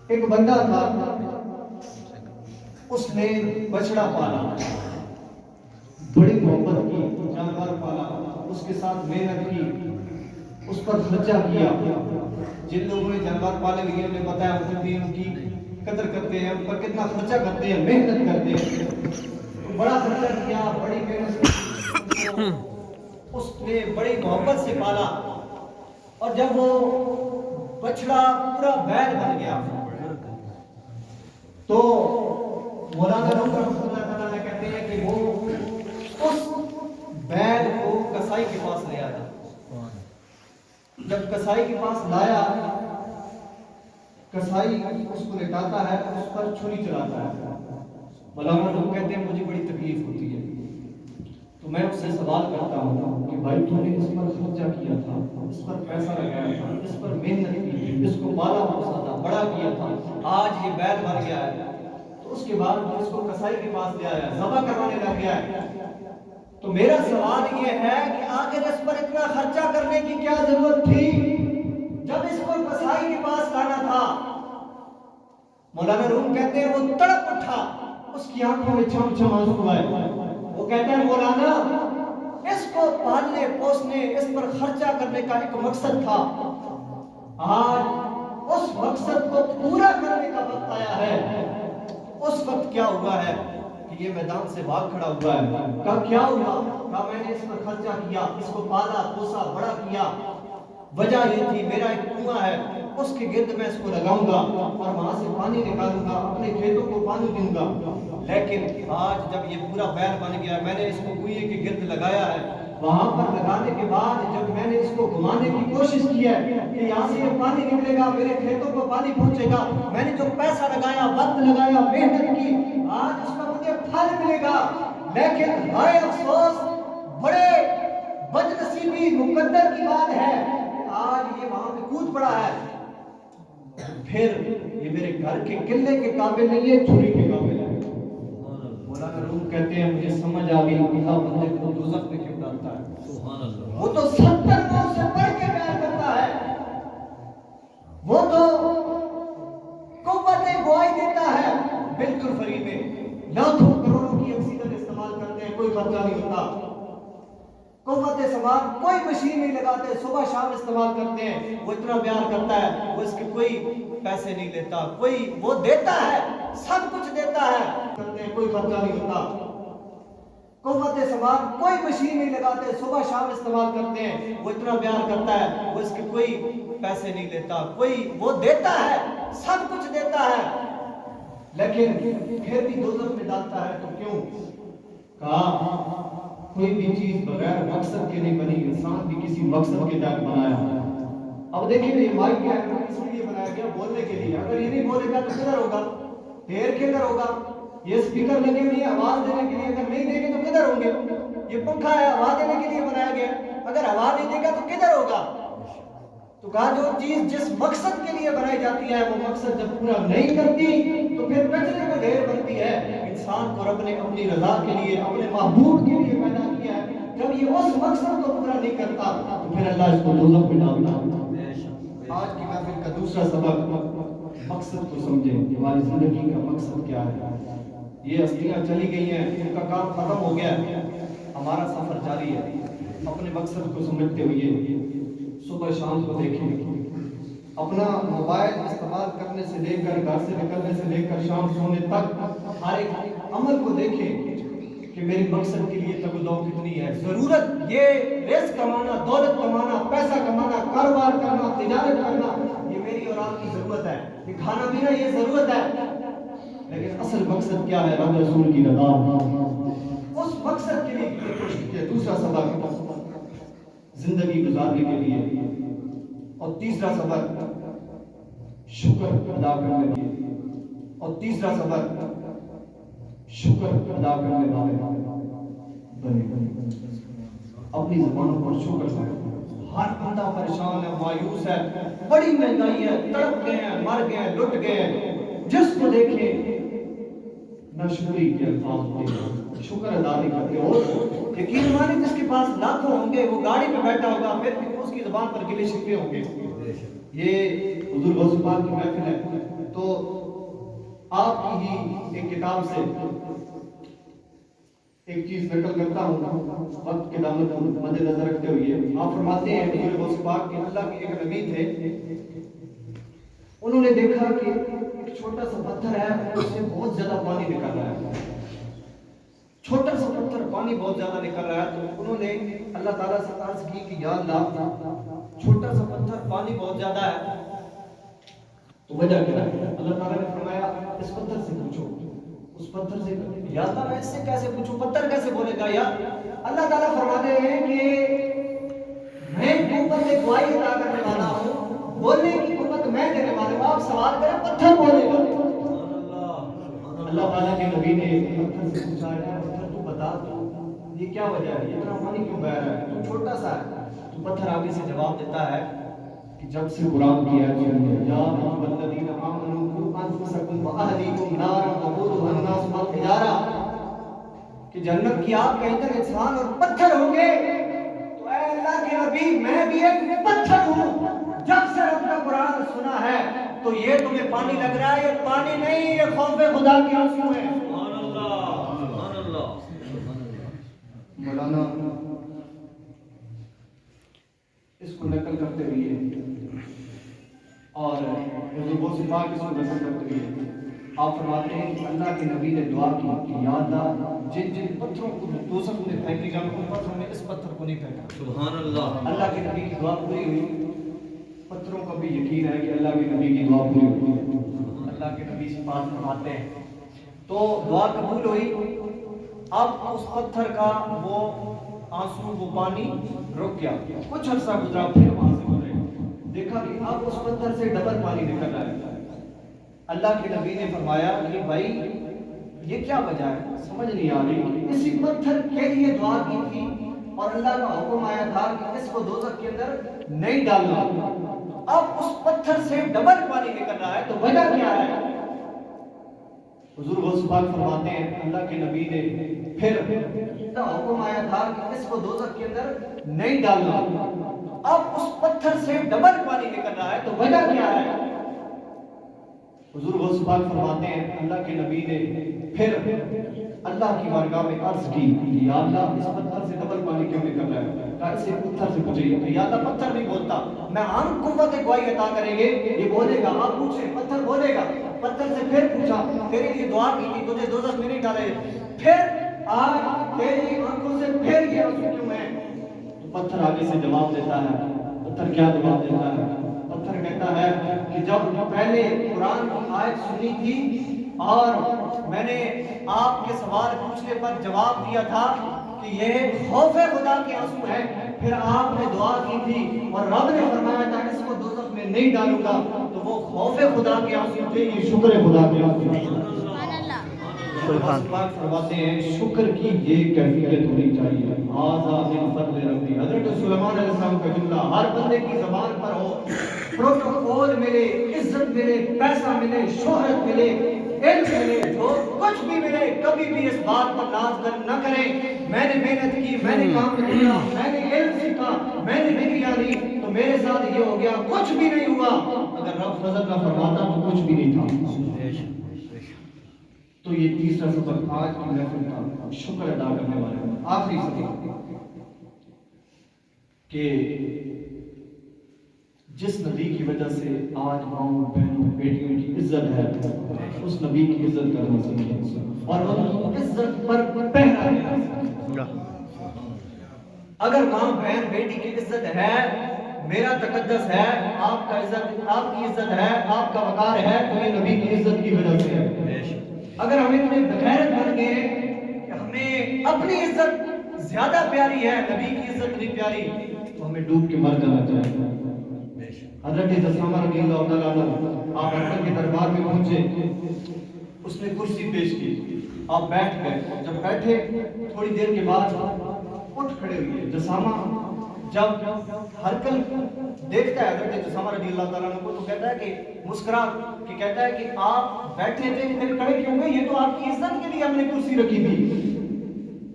ایک بندہ تھا، اس نے بچڑا پالا، بڑی محبت کی، جانور پالا، اس کے ساتھ محنت کی، اس پر خرچہ کیا۔ جن لوگوں نے جانور پالے ہوئے انہیں بتایا ہوتی ان کی قدر کرتے ہیں، ان پر کتنا خرچہ کرتے ہیں، محنت کرتے ہیں۔ بڑا خرچہ کیا، بڑی محنت کی، اس نے بڑی محبت سے پالا، اور جب وہ بچڑا پورا بیل بن گیا تو مولانا روم رحمۃ اللہ تعالیٰ کہتے ہیں کہ وہ اس بیل کو کسائی کے پاس لے آیا۔ جب کسائی کے پاس لایا، کسائی اس کو لٹاتا ہے، اس پر چھری چلاتا ہے۔ مولانا روم کہتے ہیں مجھے بڑی تکلیف ہوتی ہے، تو میں اس سے سوال کرتا ہوں کہ بھائی تو نے اس پر خرچہ کیا تھا، اس پر پیسہ لگایا تھا، اس پر محنت کی تھی، اس کو پالا پوسا تھا، بڑا کیا تھا، آج یہ بیل بن گیا ہے، تو اس کے بعد اس کو کسائی کے پاس لے آیا، ذبح کروانے لگ گیا ہے۔ تو میرا سوال یہ ہے کہ آخر اس پر اتنا خرچہ کرنے کی کیا ضرورت تھی جب اس کو کسائی کے پاس لانا تھا؟ مولانا روم کہتے ہیں وہ تڑپ اٹھا، اس کی آنکھوں میں چھم چھم آنسو آئے۔ وہ کہتے ہیں مولانا اس کو پالنے پوسنے، اس پر خرچہ کرنے کا ایک مقصد تھا، آج اس مقصد کو پورا کرنے کا وقت آیا ہے۔ اس وقت کیا ہوا ہے کہ یہ میدان سے بھاگ کھڑا ہوا ہے۔ کہا کیا ہوا؟ کہا میں نے اس پر خرچہ کیا، اس کو پالا پوسا بڑا کیا، وجہ یہ تھی میرا ایک کنواں ہے، اس کے گرد میں اس کو لگاؤں گا اور وہاں سے پانی نکالوں گا، اپنے کھیتوں کو پانی دوں گا۔ لیکن آج جب یہ پورا بیل بن گیا، میں نے اس کو کنویں کے گرد لگایا ہے، وہاں پر لگانے کے بعد جب میں نے اس کو گھمانے کی کوشش کی ہے کہ یہاں سے یہ پانی نکلے گا، میرے کھیتوں کو پانی پہنچے گا، میں نے جو پیسہ لگایا، وقت لگایا، محنت کی، آج اس کا مجھے پھل ملے گا، لیکن ہائے افسوس، بڑے بدنصیبی مقدر کی بات ہے، آج یہ وہاں پہ کود پڑا ہے، پھر یہ میرے گھر کے قلعے کے قابل نہیں ہے، چھری کے قابل ہے۔ مولانا روم کہتے ہیں مجھے سمجھ آ گئی اللہ بندے کو دوزخ میں کیوں ڈالتا ہے۔ وہ تو 70 نو سے پڑھ کے پیار کرتا ہے، وہ تو قوت گواہی دیتا ہے، بالکل فری میں لاکھوں کروڑوں کی آکسیجن استعمال کرتے ہیں، کوئی خرچہ نہیں ہوتا، قوت سماعت کوئی مشین نہیں لگاتے، صبح شام استعمال کرتے ہیں، وہ اتنا پیار کرتا ہے، وہ اس کے کوئی پیسے نہیں لیتا، کوئی وہ دیتا ہے، سب کچھ دیتا ہے، کرتے ہیں کوئی خرچہ نہیں ہوتا، قوت سماعت کوئی مشین نہیں لگاتے، صبح شام استعمال کرتے ہیں، وہ اتنا پیار کرتا ہے، وہ اس کے کوئی پیسے نہیں لیتا، کوئی وہ دیتا ہے، سب کچھ دیتا ہے، لیکن پھر بھی دوزخ میں ڈالتا ہے۔ تو کیوں؟ کہا کوئی بھی چیز بغیر مقصد کے نہیں بنی، انسان بھی کسی مقصد کے تحت بنایا ہے۔ اب دیکھیں یہ مائک ہے اس لیے بنایا گیا بولنے کے لیے، اگر یہ نہیں بولے گا تو کدھر ہوگا؟ پیر کدھر ہوگا؟ یہ سپیکر لگے ہوئے ہیں آواز دینے کے لیے، اگر نہیں دیں گے تو کدھر ہوں گے؟ یہ پنکھا ہے ہوا دینے کے لیے بنایا گیا، اگر ہوا نہیں دے گا تو کدھر ہوگا؟ تو کہا جو چیز جس مقصد کے لیے بنائی جاتی ہے وہ مقصد جب پورا نہیں کرتی تو پھر کچرے میں ڈھیر بنتی ہے۔ انسان کو رب نے اپنی رضا کے لیے، اپنے محبوب کے لیے پیدا کیا ہے، جب یہ اس مقصد کو پورا نہیں کرتا تو پھر اللہ اس کو دوزخ میں ڈالتا ہے۔ آج کی محفل کا دوسرا سبق، مقصد کو سمجھیں، ہماری زندگی کا مقصد کیا ہے۔ یہ ہستیاں چلی گئی ہیں، ان کا کام ختم ہو گیا ہے، ہمارا سفر جاری ہے۔ اپنے مقصد کو سمجھتے ہوئے صبح شام کو دیکھیں، اپنا موبائل استعمال کرنے سے لے کر گھر سے نکلنے سے لے کر شام سونے تک ہر ایک عمل کو دیکھیں کہ میری مقصد کے لیے تگدو کتنی ہے۔ ضرورت یہ رزق کمانا، دولت کمانا، پیسہ کمانا، کاروبار کرنا، تجارت کرنا، یہ میری اور آپ کی ضرورت ہے، یہ کھانا پینا یہ ضرورت ہے، لیکن اصل مقصد کیا ہے؟ رب رسول کی رضا۔ اس مقصد کے لیے کوشش کیجیے۔ دوسرا سبق زندگی گزارنے کے لیے، اور تیسرا سبق شکر ادا کرنے والے، اور تیسرا سبق شکر ادا کرنے والے بنے۔ اپنی زبانوں پر شکر ہے۔ ہر بندہ پریشان ہے، مایوس ہے، بڑی مہنگائی ہے، تڑپ گئے ہیں، مر گئے ہیں، لٹ گئے ہیں، جس کو دیکھیں نہ شکری کے الفاظ ہوتے ہیں، شکر ادا نہیں کرتے۔ اور یقین مانے جس کے پاس لاکھوں ہوں گے، وہ گاڑی پہ بیٹھا ہوگا، پھر بھی اس کی زبان پر گلے شکوے ہوں گے۔ یہ حضور غوث پاک کی محفل ہے تو آپ کی ہی ایک کتاب سے ایک چیز نقل کرتا ہوں وقت کے دامن کو مد نظر رکھتے ہوئے. آپ فرماتے ہیں حضور غوث پاک کہ اللہ کے ایک نبی تھے, انہوں نے دیکھا کہ ایک چھوٹا سا پتھر ہے, اس سے بہت زیادہ پانی نکل رہا ہے. چھوٹا سا پتھر پانی بہت زیادہ نکل رہا ہے. تو انہوں نے اللہ تعالیٰ سے عرض کی کہ یا اللہ, چھوٹا سا پتھر پانی بہت زیادہ ہے, تو وجہ کیا ہے؟ اللہ تعالیٰ نے فرمایا اس پتھر سے پوچھو. اس پتھر سے, یا اللہ میں اس سے کیسے پوچھوں, پتھر کیسے بولے گا یا اللہ تعالیٰ فرماتے ہیں کہ میں قوت گواہی عطا کرنے والا ہوں, بولنے کی قوت میں دینے والا ہوں, آپ سوال کریں پتھر بولے گا. اللہ تعالیٰ کے نبی نے پتھر سے پوچھا ہے پتھر تو بتا یہ کیا وجہ ہے, اتنا پانی کیوں بہہ رہا ہے, تو چھوٹا سا ہے. تو پتھر آگے سے جواب دیتا ہے کہ جب سے قرآن کی آیت سنی یا الذین آمنوا قوا انفسکم واہلیکم نارا وقودها الناس والحجارہ, کہ جنت کی آگ کے اندر انسان اور پتھر ہوں گے. تو اے اللہ کے نبی میں بھی ایک پتھر ہوں, جب سے رب کا قرآن سنا ہے تو یہ تمہیں پانی لگ رہا ہے, یہ پانی نہیں, یہ خوف خدا کے آنسو ہے. سبحان اللہ, سبحان اللہ. مولانا اس کو نقل کرتے ہوئے اور حضور غوث پاک اس کو نقل کرتے ہوئے آپ فرماتے ہیں کہ اللہ کے نبی نے دعا کی کہ یا اللہ جن جن پتھروں کو دوزخ میں پھینکے گا ان پتھروں میں اس پتھر کو نہیں پھینکا. سبحان اللہ. اللہ کے نبی کی دعا پوری ہوئی. پتھروں کا بھی یقین ہے کہ اللہ کے نبی کی دعا پوری ہوئی. اللہ کے نبی سے بات فرماتے ہیں تو دعا قبول ہوئی. اب اس پتھر کا وہ آنسو, وہ پانی رک گیا. کچھ عرصہ گزرا, پھر وہاں سے گزرے, دیکھا کہ اب اس پتھر سے ڈبل پانی نکل رہا ہے. اللہ کے نبی نے فرمایا کہ بھائی یہ کیا وجہ ہے, سمجھ نہیں آ رہی. اسی پتھر کے لیے دعا کی تھی اور اللہ کا حکم آیا تھا کہ اس کو دوزخ کے اندر نہیں ڈالنا. اب اس پتھر سے ڈبل پانی نکل رہا ہے, تو وجہ کیا ہے؟ حضور غوث پاک فرماتے ہیں اللہ کے نبی نے پھر حکم آیا تھا کہ اس کو دوزخ کے اندر نہیں ڈالنا. اب اس پتھر سے ڈبل پانی نکل رہا ہے, تو وجہ کیا ہے؟ حضور غوث پاک فرماتے ہیں اللہ کے نبی نے پھر اللہ کی بارگاہ میں عرض کی کہ یا اللہ اس پتھر سے ڈبل پانی کیوں نکل رہا ہے. کہا اسے پتھر سے پوچھئے. یا اللہ پتھر نہیں بولتا, میں عام قوت گواہی عطا کریں گے, یہ بولے گا. آپ پوچھیں, پتھر بولے گا. پتھر سے پھر پوچھا, تیرے لیے دعا کی تھی, تجھے دوزخ میں نہیں ڈالے, پھر آج تیری آنکھوں سے پھر یہ آنسو کیوں ہے؟ تو پتھر آگے سے جواب دیتا ہے. پتھر کیا جواب دیتا ہے؟ پتھر کہتا ہے کہ جب پہلے قرآن کی آیت سنی تھی اور میں نے آپ کے سوال پوچھنے پر جواب دیا تھا کہ یہ خوف خدا کے آنسو ہے, پھر آپ نے دعا کی تھی اور رب نے فرمایا تھا اس کو دوزخ میں نہیں ڈالوں گا, تو وہ خوف خدا کے آنسو تھے, یہ شکر خدا کے آنسو تھے. پاک فرماتے ہیں شکر کی یہ کیفیت ہونی چاہیے. حضرت سلیمان علیہ السلام کا جملہ ہر بندے کی زبان پر ہو, پروٹوکول ملے, عزت ملے, پیسہ ملے, شہرت ملے, علم ملے, جو کچھ بھی ملے, کبھی بھی اس بات پر ناز نہ کریں میں نے محنت کی, میں نے کام کیا, میں نے علم سیکھا, میں نے ڈگریاں لی, تو میرے ساتھ یہ ہو گیا, کچھ بھی نہیں ہوا. اگر رب فضل نہ فرماتا تو کچھ بھی نہیں تھا. تو یہ تیسرا سبق آج کی محفل کا شکر ادا کرنے والے آخری سبق کہ جس نبی کی وجہ سے آج ماؤں بہنوں بیٹیوں کی عزت ہے, اس نبی کی عزت کرنا سیکھیں اور ان عزت پر پہنا دینا. اگر ماں بہن بیٹی کی عزت ہے, میرا تقدس ہے, آپ کا عزت, آپ کی عزت ہے, آپ کا وقار ہے, تو یہ نبی کی عزت کی وجہ سے ہے. اگر ہم اتنے بغیرت بن گئے کہ ہمیں اپنی عزت زیادہ پیاری ہے, نبی کی عزت نہیں پیاری, تو ہمیں ڈوب کے مر جانا چاہیے. حضرت جسامہ رضی اللہ تعالیٰ عنہ آپ حضرت کے دربار میں پہنچے, اس نے کرسی پیش کی, آپ بیٹھ گئے. جب بیٹھے تھوڑی دیر کے بعد اٹھ کھڑے ہوئے. جسامہ جب ہرکل دیکھتا ہے حضرت جسامہ رضی اللہ تعالیٰ عنہ کو, تو کہتا ہے کہ مسکرا کہ کہتا ہے کہ آپ بیٹھے تھے, پھر کھڑے کیوں گئے؟ یہ تو آپ کی عزت کے لیے ہم نے کرسی رکھی تھی.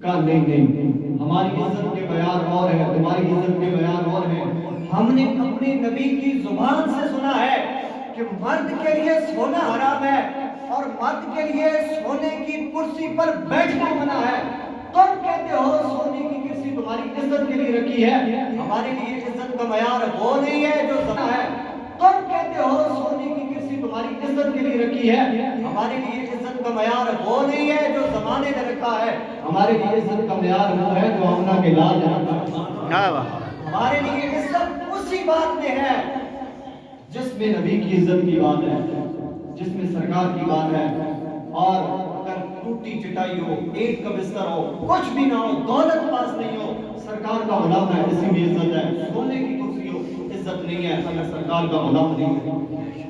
کہا نہیں, ہماری عزت کے معیار اور ہے, تمہاری عزت کے معیار اور ہیں. ہم نے اپنے نبی کی زبان سے سنا ہے کہ مرد کے لیے سونا حرام ہے اور مرد کے لیے سونے کی کرسی پر بیٹھنا منع ہے، تم کہتے ہو سونے کی کرسی تمہاری عزت کے لیے رکھی ہے، ہمارے لیے عزت کا معیار وہ نہیں ہے جو زنا ہے۔ تم کہتے ہو سونے کی کرسی تمہاری عزت کے لیے رکھی ہے، ہمارے لیے عزت کا معیار وہ نہیں ہے جو زمانے نے رکھا ہے، ہمارے لیے عزت کا معیار وہ ہے جو آمنہ کے لال نے رکھا ہے۔ ہمارے لیے عزت اسی بات میں ہے جس میں نبی کی عزت کی بات ہے، جس میں سرکار کی بات ہے، اور اگر ٹوٹی چٹائی ہو، ایک کا بستر ہو، کچھ بھی نہ ہو، دولت پاس نہیں ہو، سرکار کا غلام ہے، اسی میں عزت ہے۔ سونے کی کرسی ہو، عزت نہیں ہے اگر سرکار کا غلام نہیں ہے۔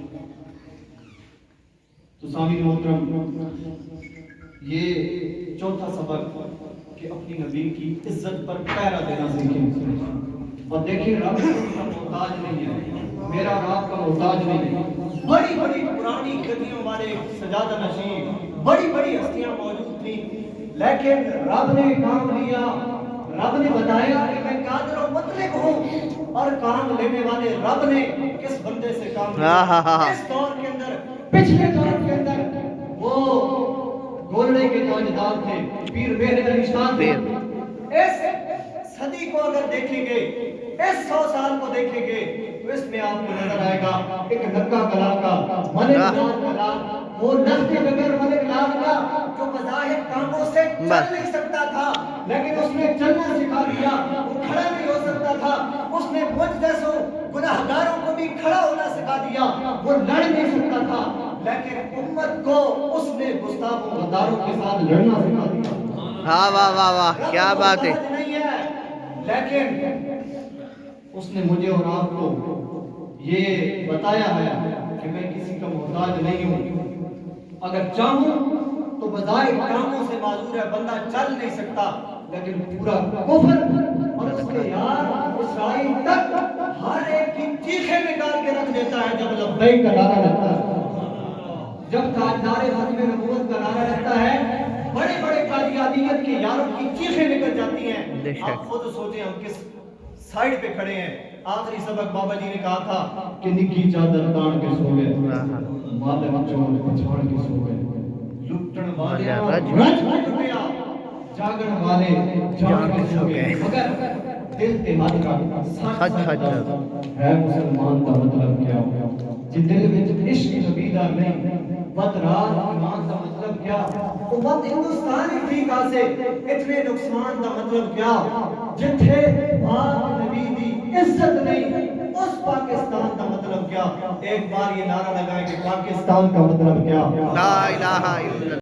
تو سامعین محترم، یہ چوتھا سبق کہ اپنی نبی کی عزت پر پہرا دینا سیکھیں، اور دیکھیں رب کا محتاج نہیں ہے، میرا رب کا محتاج نہیں ہے۔ بڑی بڑی پرانی گدیوں والے سجادہ نشین بڑی بڑی ہستیاں موجود تھیں، لیکن رب نے کام لیا، رب نے بتایا کہ میں قادر و مطلق ہوں، اور کام لینے والے رب نے کس بندے سے کام لیا؟ اس دور کے اندر، پچھلے دور کے اندر وہ گولڑے کے تاجدار تھے، پیر مہر علی شاہ تھے۔ اس صدی کو اگر دیکھیں گے، اس 100 سال کو دیکھیں گے، تو اس میں آپ کو نظر آئے گا ایک نکا کلا کا ملک لال کلا، وہ نخت بغیر ملک لال کا جو بظاہر کاموں سے چل نہیں سکتا تھا، لیکن اس نے چلنا سکھا دیا، وہ کھڑا نہیں ہو سکتا تھا، اس نے مجھ جیسوں گناہگاروں کو بھی کھڑا ہونا سکھا دیا، وہ لڑ نہیں سکتا تھا، لیکن امت کو اس نے گستاخ و غداروں کے ساتھ لڑنا سکھا دیا۔ واہ واہ واہ واہ، کیا بات ہے۔ نہیں ہے، لیکن اس نے مجھے اور آپ کو یہ بتایا ہے کہ میں کسی کا محتاج نہیں ہوں، اگر چاہوں تو بظاہر کاموں سے معذور ہے، بندہ چل نہیں سکتا، لیکن پورا کفر اور اس کے یار اسرائیل تک ہر ایک کی چیخیں نکال کے رکھ دیتا ہے جب لبیک کا نعرہ لگتا ہے، جب تاجدار ختم نبوت کا نعرہ لگتا ہے، بڑے بڑے قادیانیت کے یاروں کی چیخیں نکل جاتی ہیں۔ آپ خود سوچیں ہم کس سائیڈ پہ کھڑے ہیں۔ آخری سبق بابا جی نے کہا تھا کہ نکی چادر تان کے سو گئے، مادر چور پچھاڑ کے سو گئے، لٹن والے رج کے لٹیا، جاگن والے جاگ کے سو گئے، مگر دل تے مات کا سچ سچ ہے مسلمان کا مطلب کیا؟ جی دل وچ عشق نبی دا نہیں، بد رات ایمان دا مطلب کیا؟ امت ہندوستانی ٹھیک آسے اتنے نقصان دا مطلب کیا؟ جتھے پاک نبی دی عزت نہیں، اس پاکستان کا مطلب کیا؟ ایک بار یہ نعرہ لگائے کہ پاکستان کا مطلب کیا؟ لا الہ الا اللہ۔